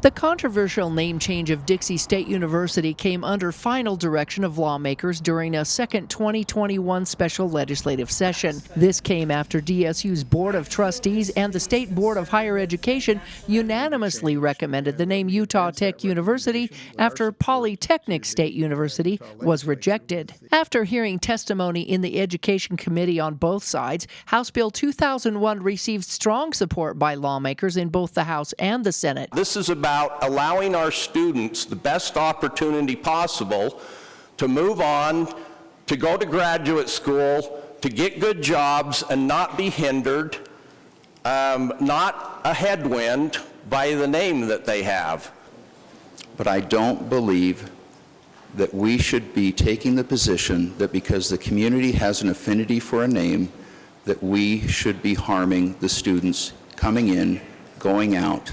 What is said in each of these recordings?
The controversial name change of Dixie State University came under final direction of lawmakers during a second 2021 special legislative session. This came after DSU's Board of Trustees and the State Board of Higher Education unanimously recommended the name Utah Tech University after Polytechnic State University was rejected. After hearing testimony in the Education Committee on both sides, House Bill 2001 received strong support by lawmakers in both the House and the Senate. This is about allowing our students the best opportunity possible to move on, to go to graduate school, to get good jobs and not be hindered, not a headwind by the name that they have. But I don't believe that we should be taking the position that because the community has an affinity for a name, that we should be harming the students coming in, going out.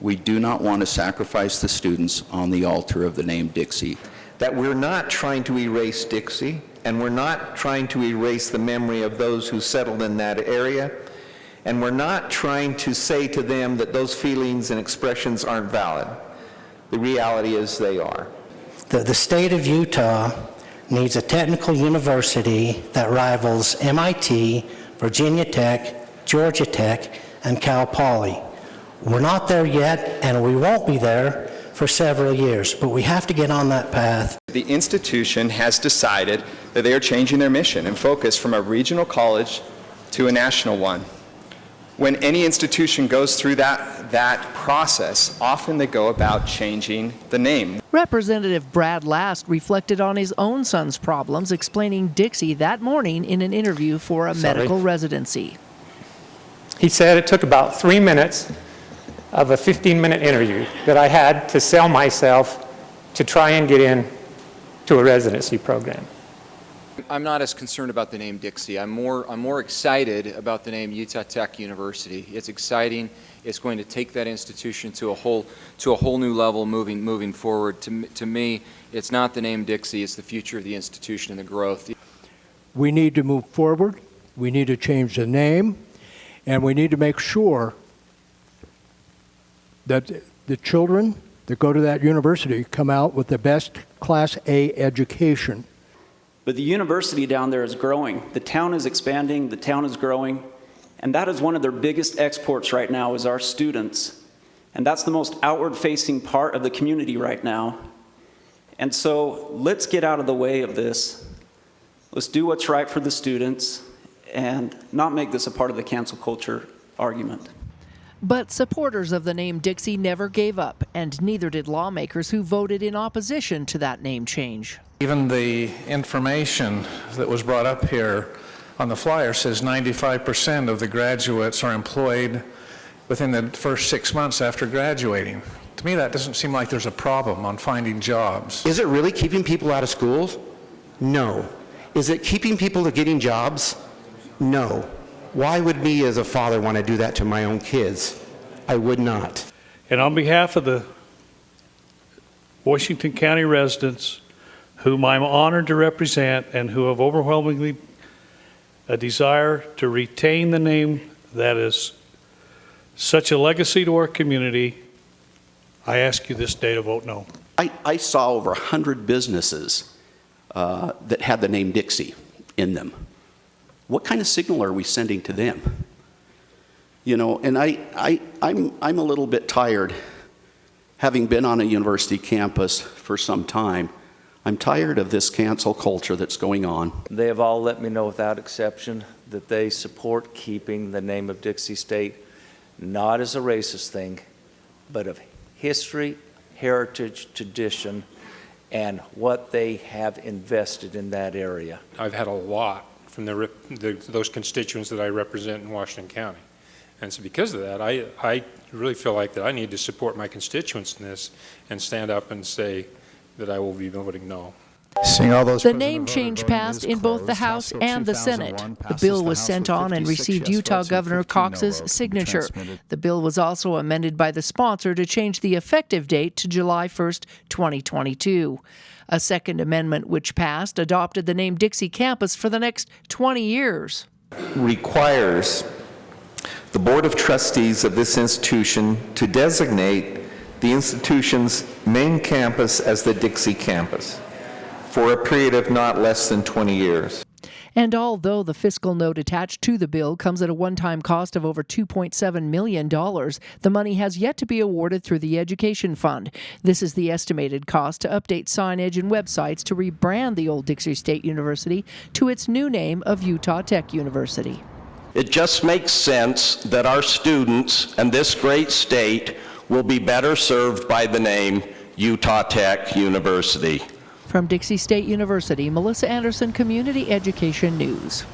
We do not want to sacrifice the students on the altar of the name Dixie. That we're not trying to erase Dixie, and we're not trying to erase the memory of those who settled in that area, and we're not trying to say to them that those feelings and expressions aren't valid. The reality is they are. The state of Utah needs a technical university that rivals MIT, Virginia Tech, Georgia Tech, and Cal Poly. We're not there yet, and we won't be there for several years, but we have to get on that path. The institution has decided that they are changing their mission and focus from a regional college to a national one. When any institution goes through that process, often they go about changing the name. Representative Brad Last reflected on his own son's problems, explaining Dixie that morning in an interview for a medical residency. He said it took about 3 minutes of a 15-minute interview that I had to sell myself to try and get in to a residency program. I'm not as concerned about the name Dixie. I'm more excited about the name Utah Tech University. It's exciting. It's going to take that institution to a whole new level moving forward. To me, it's not the name Dixie. It's the future of the institution and the growth. We need to move forward. We need to change the name, and we need to make sure that the children that go to that university come out with the best Class A education. But the university down there is growing. The town is expanding, the town is growing, and that is one of their biggest exports right now is our students. And that's the most outward-facing part of the community right now. And so let's get out of the way of this. Let's do what's right for the students and not make this a part of the cancel culture argument. But supporters of the name Dixie never gave up, and neither did lawmakers who voted in opposition to that name change. Even the information that was brought up here on the flyer says 95% of the graduates are employed within the first 6 months after graduating. To me, that doesn't seem like there's a problem on finding jobs. Is it really keeping people out of schools? No. Is it keeping people from getting jobs? No. Why would me as a father want to do that to my own kids? I would not. And on behalf of the Washington County residents, whom I'm honored to represent and who have overwhelmingly a desire to retain the name that is such a legacy to our community, I ask you this day to vote no. I saw over 100 businesses that had the name Dixie in them. What kind of signal are we sending to them? You know, and I'm a little bit tired, having been on a university campus for some time. I'm tired of this cancel culture that's going on. They have all let me know without exception that they support keeping the name of Dixie State, not as a racist thing, but of history, heritage, tradition, and what they have invested in that area. I've had a lot from those constituents that I represent in Washington County. And so because of that, I really feel like that I need to support my constituents in this and stand up and say that I will be voting no. The name change passed in both the House and the Senate. The bill was sent on and received Utah Governor Cox's signature. The bill was also amended by the sponsor to change the effective date to July 1st, 2022. A second amendment, which passed, adopted the name Dixie Campus for the next 20 years. Requires the Board of Trustees of this institution to designate the institution's main campus as the Dixie campus for a period of not less than 20 years. And although the fiscal note attached to the bill comes at a one-time cost of over $2.7 million, the money has yet to be awarded through the Education Fund. This is the estimated cost to update signage and websites to rebrand the old Dixie State University to its new name of Utah Tech University. It just makes sense that our students and this great state will be better served by the name Utah Tech University. From Dixie State University, Melissa Anderson, Community Education News.